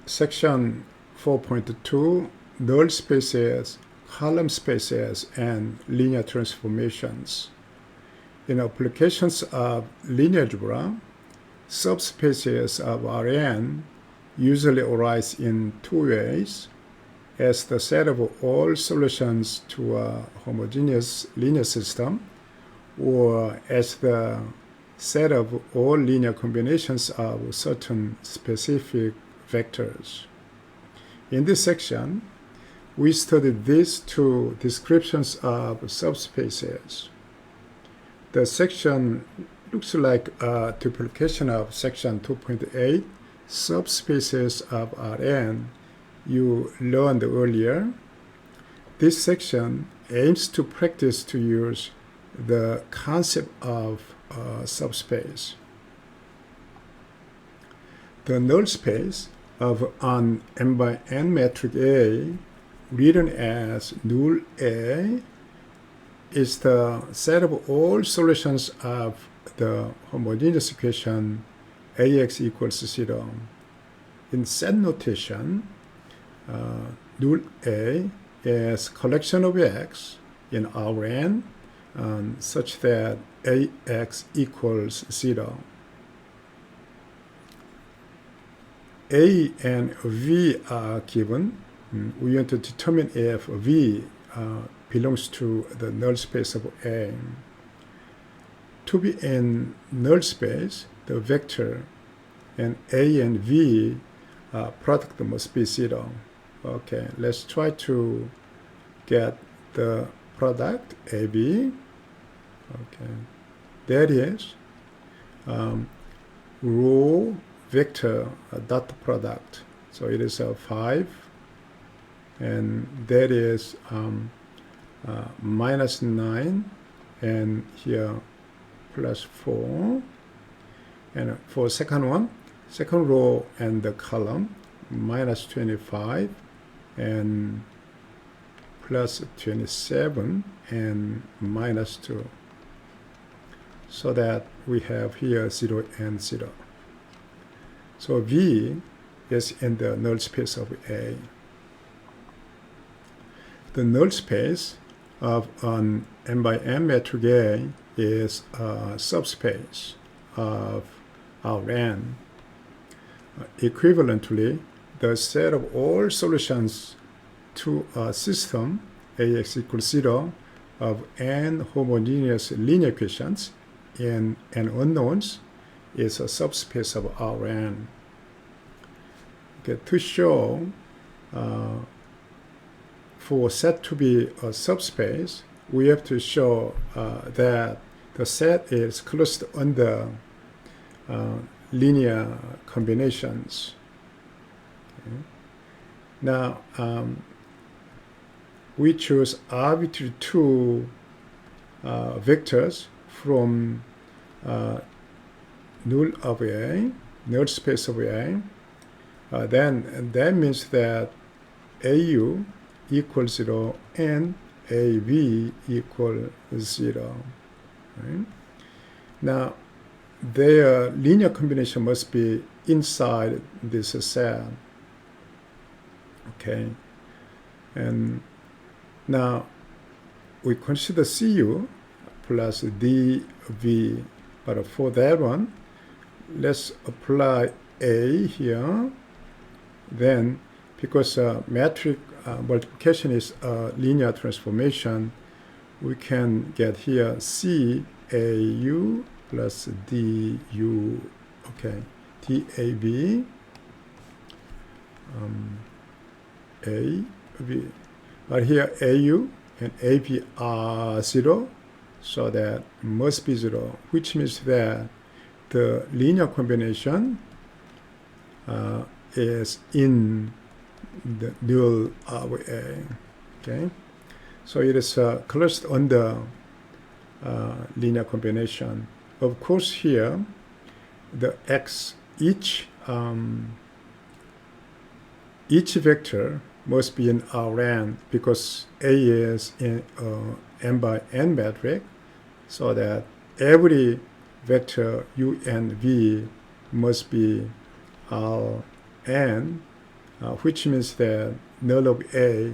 Section 4.2, null spaces, column spaces, and linear transformations. In applications of linear algebra, subspaces of Rn usually arise in two ways: as the set of all solutions to a homogeneous linear system, or as the set of all linear combinations of certain specific vectors. In this section, we studied these two descriptions of subspaces. The section looks like a duplication of section 2.8, subspaces of Rn, you learned earlier. This section aims to practice to use the concept of a subspace. The null space of an n by n matrix A, written as null A, is the set of all solutions of the homogeneous equation Ax equals 0. In set notation, null A is collection of x in Rn such that Ax equals 0. A and V are given. We want to determine if V belongs to the null space of A. To be in null space, the vector and A and V product must be 0. Okay, let's try to get the product AB. Okay, that is row vector dot product. So it is 5, and that is minus 9, and here plus 4. And for second one, second row and the column, minus 25 and plus 27 and minus 2. So that we have here 0 and 0. So V is in the null space of A. The null space of an n by n matrix A is a subspace of Rn. Equivalently, the set of all solutions to a system Ax equals 0 of n homogeneous linear equations in n unknowns is a subspace of Rn. Okay, to show for set to be a subspace, we have to show that the set is closed under linear combinations. Okay. Now, we choose arbitrary two vectors from null of A, null space of A. Then that means that AU equals 0 and AV equals 0. Right? Now, their linear combination must be inside this set. Okay, and now we consider CU plus DV, but for that one, let's apply A here. Then, because matrix multiplication is a linear transformation, we can get here CAU plus DU, okay, DAB, AV. But here AU and AB are 0, so that must be 0, which means that the linear combination is in the null of A. Okay, so it is closed under linear combination. Of course, here the x each vector must be in Rn because A is in n by n matrix, so that every vector u and v must be Rn which means that null of A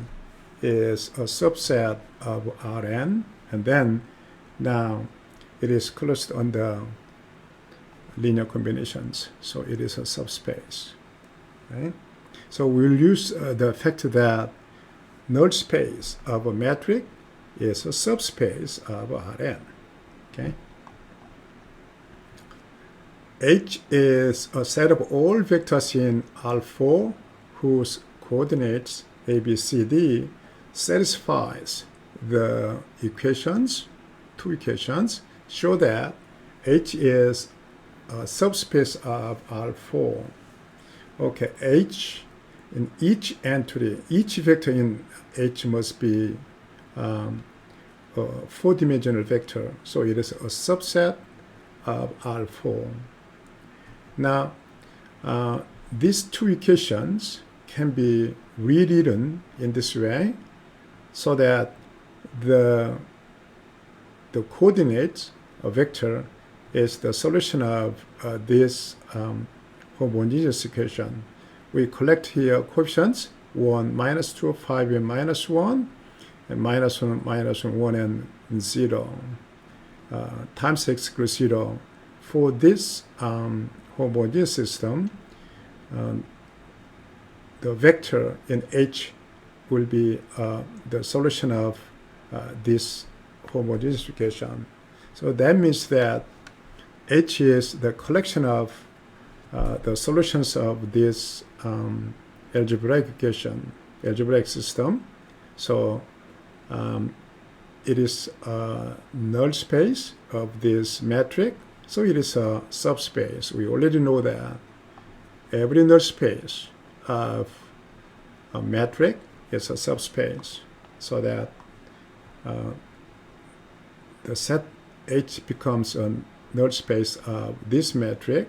is a subset of Rn, and then now it is closed under linear combinations, so it is a subspace. Right? So we'll use the fact that null space of a metric is a subspace of Rn. Okay. H is a set of all vectors in R4 whose coordinates A, B, C, D satisfies the equations, two equations, show that H is a subspace of R4. Okay, H in each entry, each vector in H must be a four-dimensional vector, so it is a subset of R4. Now, these two equations can be rewritten in this way, so that the coordinate of vector is the solution of this homogeneous equation. We collect here coefficients 1, -2, 5, and -1, and -1, -1, and 0 times x equals 0. For this homogeneous system, the vector in H will be the solution of this homogeneous equation. So that means that H is the collection of the solutions of this algebraic equation, algebraic system. So it is a null space of this metric. So it is a subspace. We already know that every null space of a metric is a subspace, so that the set H becomes a null space of this metric,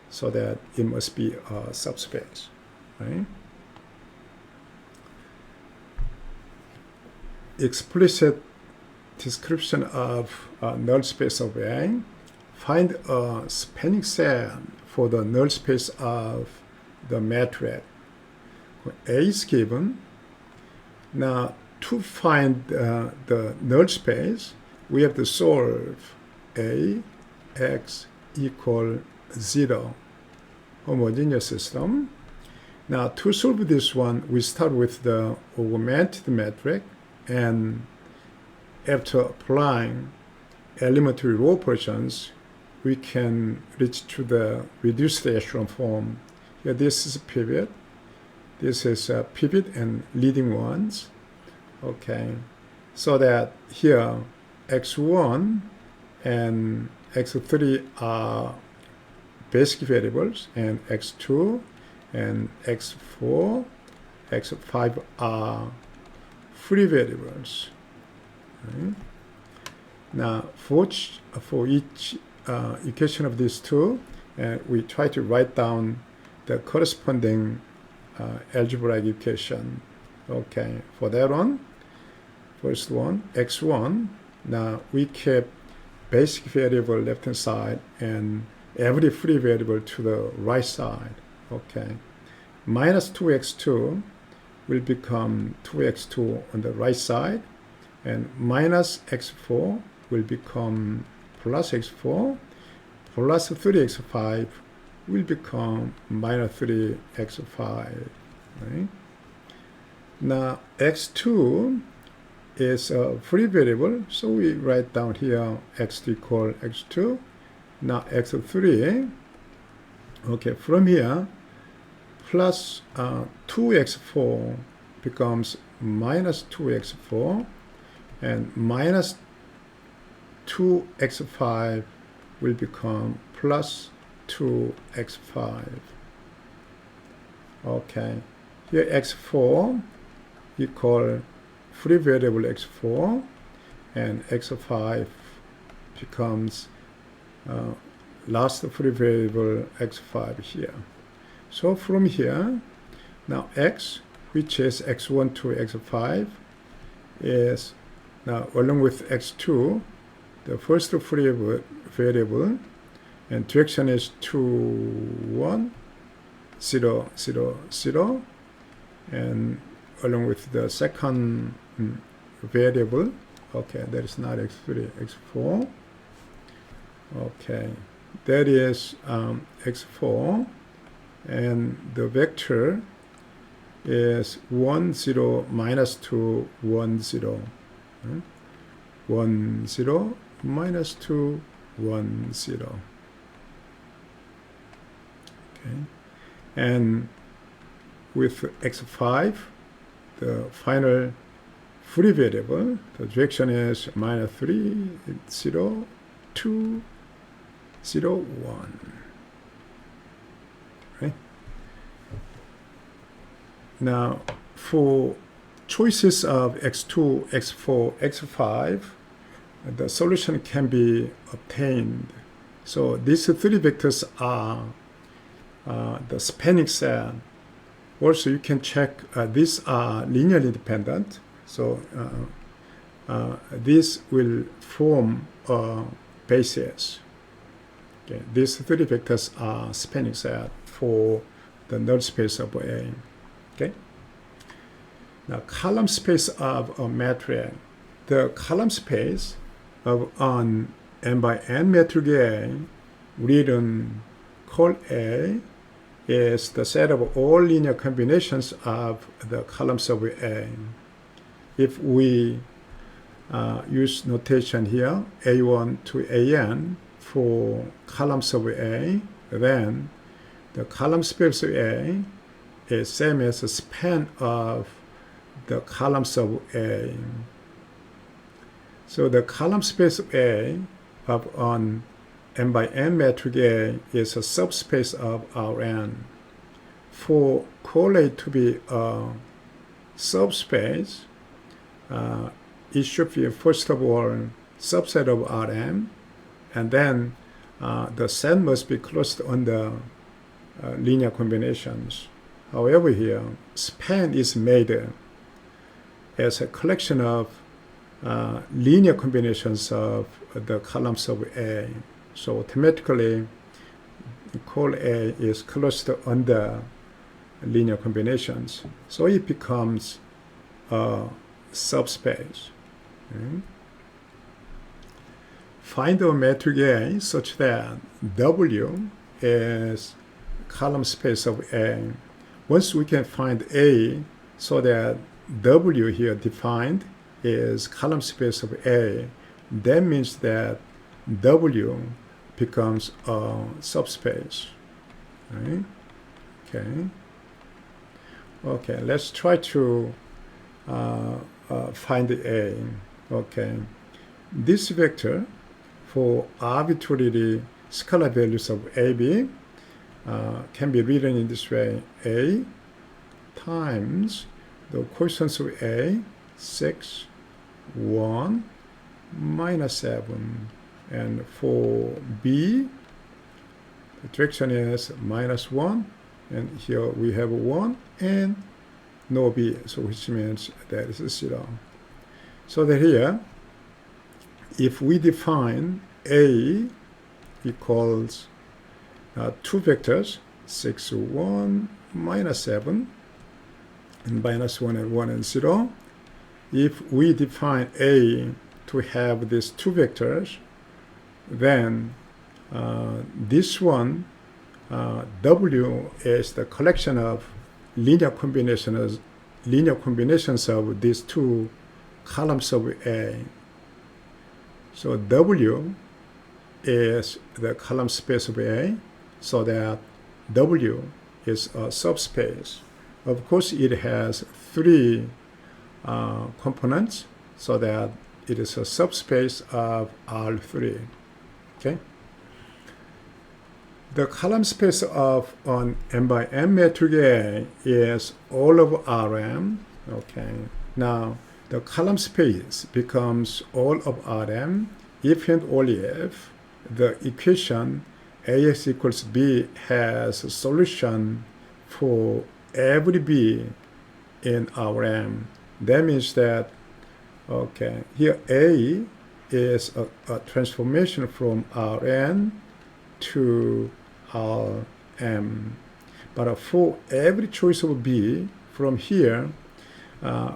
so that it must be a subspace, right? Explicit description of a null space of A. Find a spanning set for the null space of the metric. A is given. Now, to find the null space, we have to solve A, x equal 0 homogeneous system. Now, to solve this one, we start with the augmented metric, and after applying elementary row operations, we can reach to the reduced echelon form. Here, this is a pivot. This is a pivot and leading ones. Okay, so that here x1 and x3 are basic variables, and x2 and x4, x5 are free variables. Right? Now, for each equation of these two, we try to write down the corresponding algebraic equation. Okay, for that one, first one, x1. Now, we kept basic variable left hand side and every free variable to the right side. Okay, minus 2x2 will become 2x2 on the right side, and minus x4 will become plus x4, plus 3x5 will become minus 3x5. Right? Now, x2 is a free variable, so we write down here x2 equal x2. Now, x3, okay, from here, plus 2x4 becomes minus 2x4, and minus 2x5 will become plus 2x5. Okay, here x4 equal free variable x4, and x5 becomes last free variable x5 here. So from here, now x, which is x1 to x5, is now along with x2, the first free variable, and direction is 2, 1, 0, 0, 0, and along with the second variable. Okay, that is not x3, x4. Okay, that is x4, and the vector is 1 0 minus 2 1 0. 1 0 minus 2 1 0. Okay, and with x5, the final free variable, the direction is minus 3 0 2 0 1. Right? Now, for choices of x2, x4, x5, the solution can be obtained. So these three vectors are the spanning set. Also, you can check these are linearly independent. So this will form a basis. Okay. These three vectors are spanning set for the null space of A. Okay. Now, column space of a matrix. The column space of an n by n matrix A, written call A, is the set of all linear combinations of the columns of A. If we use notation here, A1 to AN for columns of A, then the column space of A is same as the span of the columns of A. So the column space of A of an n by n matrix A is a subspace of Rn. For call A to be a subspace, it should be first of all subset of Rm, and then the set must be closed on the linear combinations. However, here span is made as a collection of linear combinations of the columns of A. So automatically, call A is closed on the linear combinations. So it becomes a subspace. Okay. Find a matrix A such that W is column space of A. Once we can find A so that W here defined is column space of A, that means that W becomes a subspace. Right? Okay. Okay, let's try to find A. Okay. This vector for arbitrary scalar values of AB can be written in this way: A times the coefficients of A, 6, 1, minus 7. And for B, the direction is minus 1. And here we have 1 and no B, so which means that is 0. So that here, if we define A equals two vectors, 6, 1, minus 7, and minus 1 and 1 and 0, if we define A to have these two vectors, then this one, W, is the collection of linear combinations of these two columns of A. So W is the column space of A, so that W is a subspace. Of course, it has three components, so that it is a subspace of R3. Okay. The column space of an n by n matrix A is all of Rm. Okay. Now, the column space becomes all of Rm if and only if the equation Ax equals B has a solution for every B in Rm. That means that, okay, here A is a transformation from Rn to Rm. But for every choice of B from here,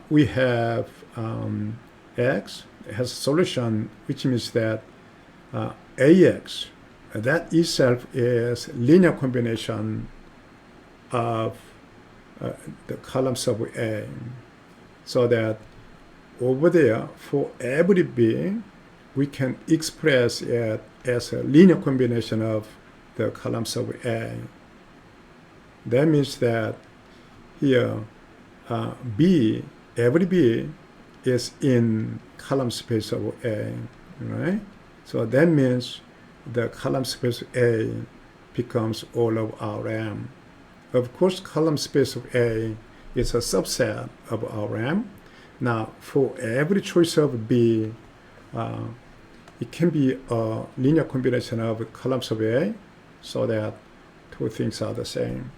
we have x has a solution, which means that ax, that itself is linear combination of the columns of A. So that over there, for every b, we can express it as a linear combination of the columns of A. That means that here, b, every b is in column space of A, right? So that means the column space A becomes all of Rm. Of course, column space of A is a subset of Rm. Now, for every choice of B, it can be a linear combination of columns of A, so that two things are the same.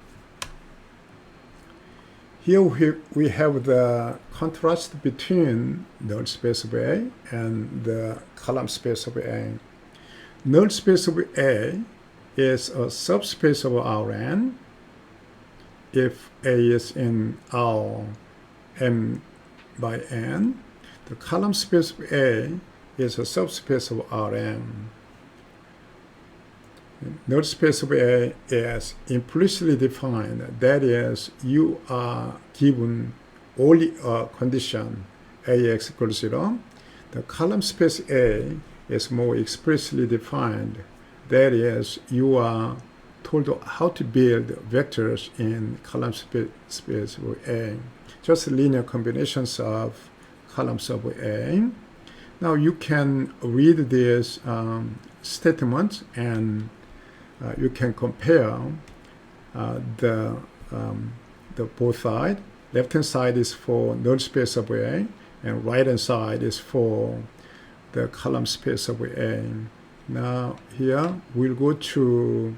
Here we have the contrast between null space of A and the column space of A. Null space of A is a subspace of Rn if A is in R m by n. The column space of A is a subspace of Rm. Null space of A is implicitly defined. That is, you are given only a condition, Ax equals 0. The column space A is more explicitly defined. That is, you are told how to build vectors in column space of A. Just linear combinations of columns of A. Now you can read this statement and you can compare the both sides. Left hand side is for null space of A, and right hand side is for the column space of A. Now here we'll go to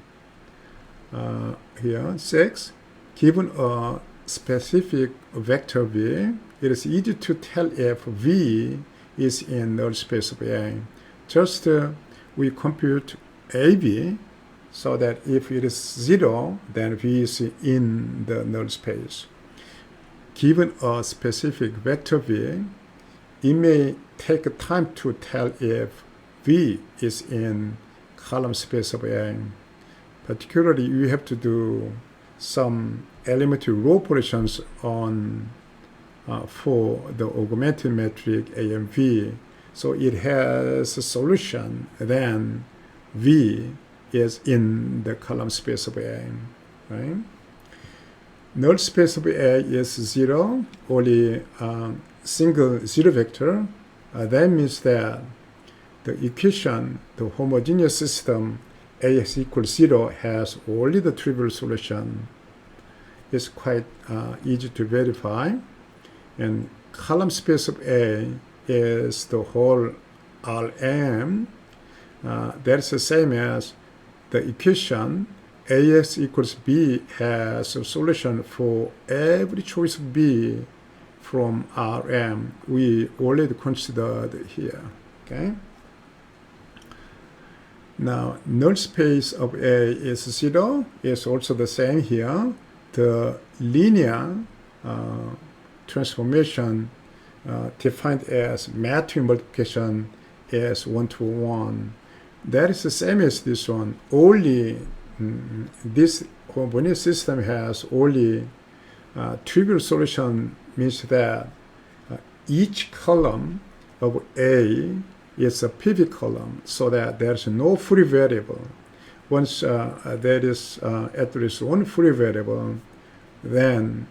here 6. Given a specific vector V, it is easy to tell if V is in null space of A. Just we compute AB, so that if it is 0, then V is in the null space. Given a specific vector V, it may take time to tell if V is in column space of A. Particularly, you have to do some elementary row operations on for the augmented metric A and V. So it has a solution, then V is in the column space of A, right? Null space of A is 0, only single zero vector. That means that the equation, the homogeneous system Ax equals 0 has only the trivial solution. It's quite easy to verify. And column space of A is the whole Rm. That's the same as the equation Ax equals B has a solution for every choice of B from Rm. We already considered here. Okay. Now, null space of A is 0. It's also the same here. The linear transformation defined as matrix multiplication is 1 to 1. That is the same as this one. Only this homogeneous system has only trivial solution, means that each column of A is a pivot column, so that there's no free variable. Once there is at least one free variable, then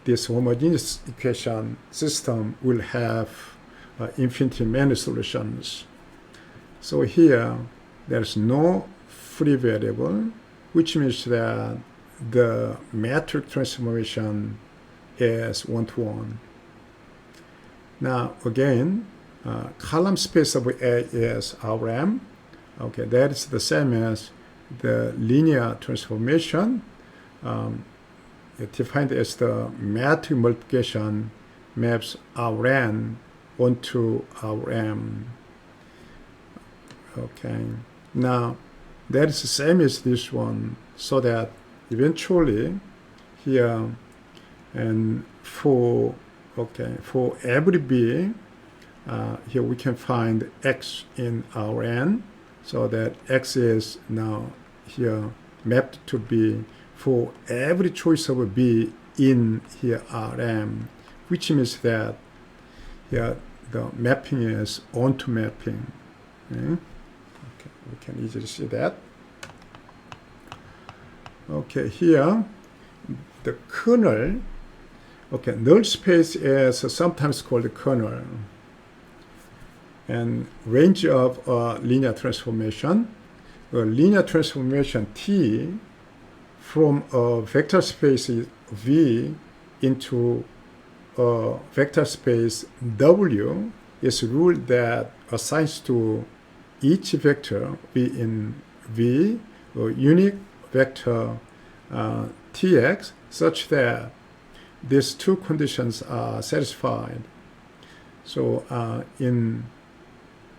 this homogeneous equation system will have infinitely many solutions. So here, there's no free variable, which means that the matrix transformation is 1 to 1. Now, again, column space of A is Rm. Okay, that is the same as the linear transformation defined as the matrix multiplication maps Rn onto Rm. Okay, now that is the same as this one, so that eventually here And for every b, here we can find x in Rn, so that x is now here mapped to b for every choice of b in here Rm, which means that here the mapping is onto mapping. Okay, we can easily see that. Okay, here the kernel. Okay, null space is sometimes called kernel, and range of linear transformation. A linear transformation T from a vector space V into a vector space W is a rule that assigns to each vector V in V a unique vector Tx such that these two conditions are satisfied. So in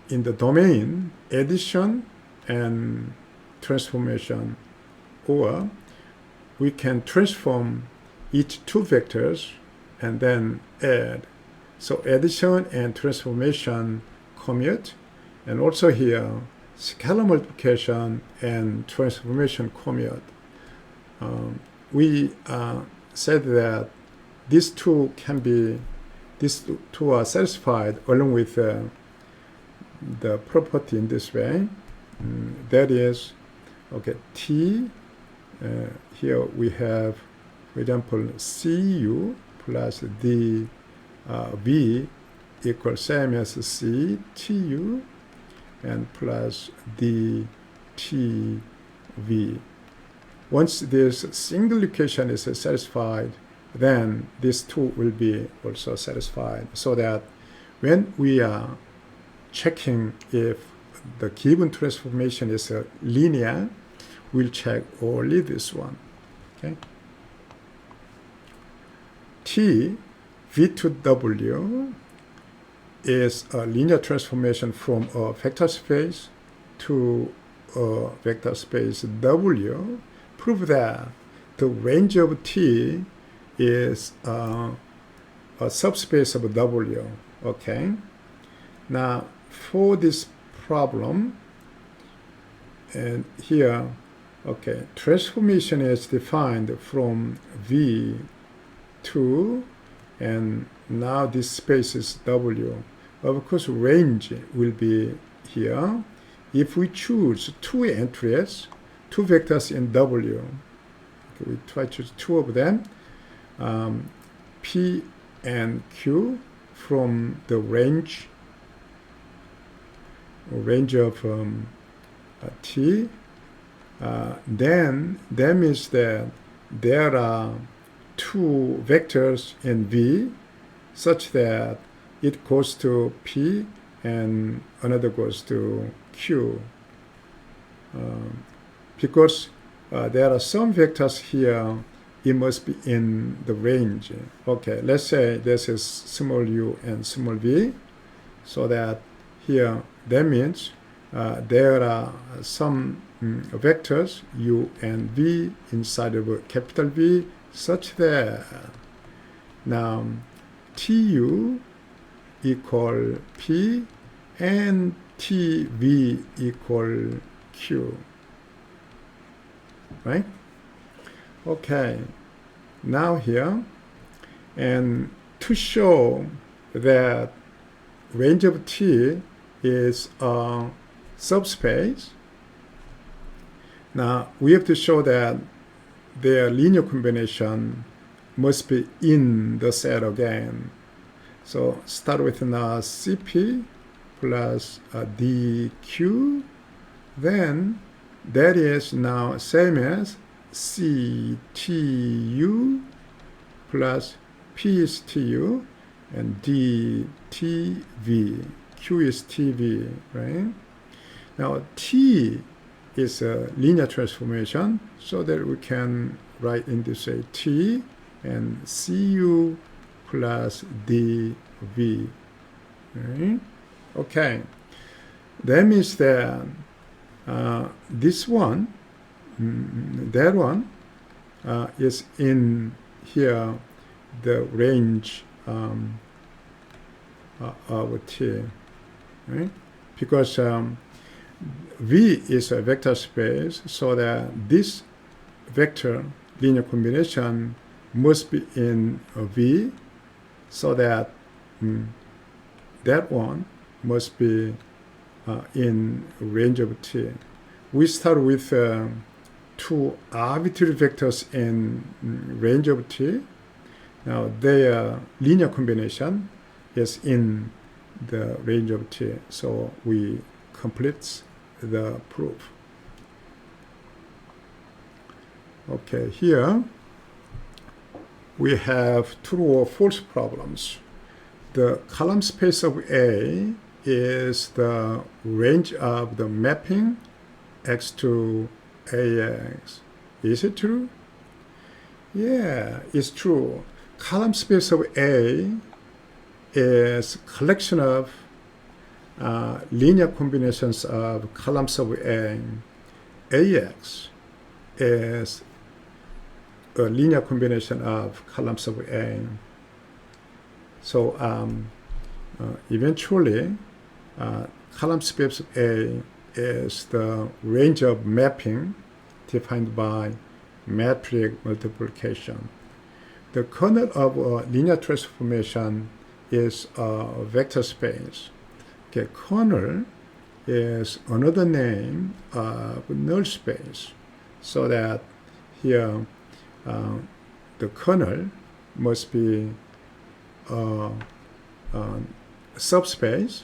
the domain addition and transformation, or we can transform each two vectors and then add. So addition and transformation commute, and also here scalar multiplication and transformation commute. We said that these two are satisfied along with the property in this way. That is, okay, T, here we have, for example, Cu plus D V equals same as C Tu and plus D T V. Once this single equation is satisfied, then these two will be also satisfied, so that when we are checking if the given transformation is linear, we'll check only this one. Okay. T V to W is a linear transformation from a vector space to a vector space W. Prove that the range of T is a subspace of W. Okay. Now for this problem, and here, okay, transformation is defined from V to, and now this space is W. Of course, range will be here. If we choose two entries, two vectors in W, okay, we try to choose two of them, P and Q from the range of T, then that means that there are two vectors in V such that it goes to P and another goes to Q. Because there are some vectors here, it must be in the range. Okay, let's say this is small u and small v, so that here that means there are some vectors u and v inside of a capital V, such that now tu equal p and tv equal q, right? Okay, now here, and to show that range of T is a subspace, now we have to show that their linear combination must be in the set again. So start with now CP plus DQ, then that is now same as CTU plus P is TU and DTV, Q is TV, right? Now T is a linear transformation, so that we can write in this way T and CU plus DV, right? Okay, that means that this one, that one is in here the range of T, right? Because V is a vector space, so that this vector linear combination must be in V, so that that one must be in range of T. We start with two arbitrary vectors in range of T. Now their linear combination is in the range of T, so we complete the proof. Okay, here we have true or false problems. The column space of A is the range of the mapping X to AX. Is it true? Yeah, it's true. Column space of A is collection of linear combinations of columns of A. AX is a linear combination of columns of A. So eventually, column space of A is the range of mapping defined by matrix multiplication. The kernel of a linear transformation is a vector space. Okay, kernel is another name of null space, so that here the kernel must be a subspace,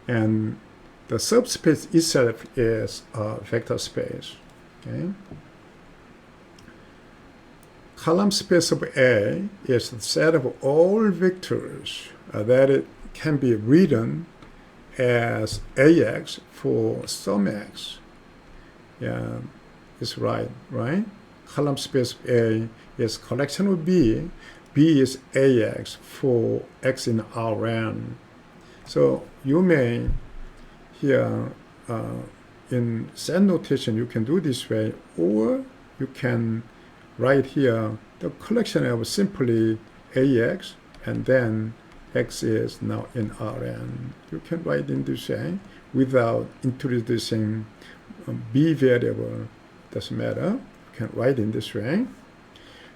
and the subspace itself is a vector space. Okay. Column space of A is the set of all vectors that it can be written as AX for some X. Yeah, it's right? Column space of A is collection of B. B is AX for X in Rn. So you may here in set notation you can do this way, or you can write here the collection of simply AX and then X is now in Rn. You can write in this way without introducing B variable. Doesn't matter. You can write in this way.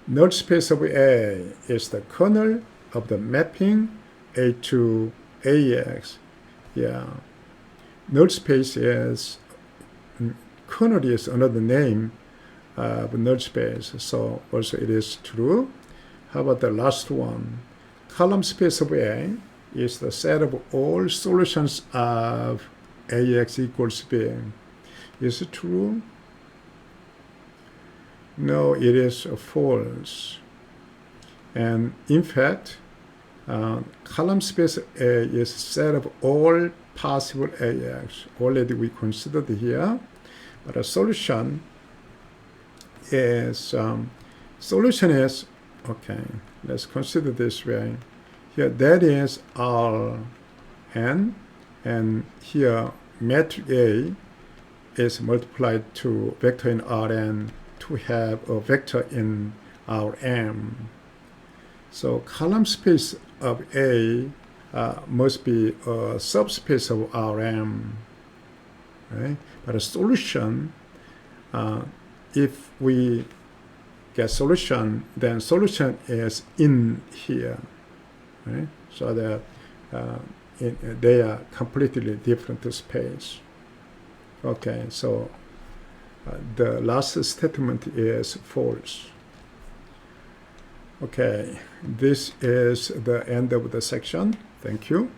Null space of A is the kernel of the mapping A to AX. Yeah. Null space is, kernel is another name of null space, so also it is true. How about the last one? Column space of A is the set of all solutions of AX equals B. Is it true? No, it is false. And in fact, column space A is set of all possible AX. Already we considered here, but a solution is okay. Let's consider this way. Here that is Rn, and here matrix A is multiplied to vector in Rn to have a vector in Rm. So column space of A must be a subspace of Rm, right? But a solution, if we get solution, then solution is in here, right? So that they are completely different space. Okay, so the last statement is false. Okay, this is the end of the section. Thank you.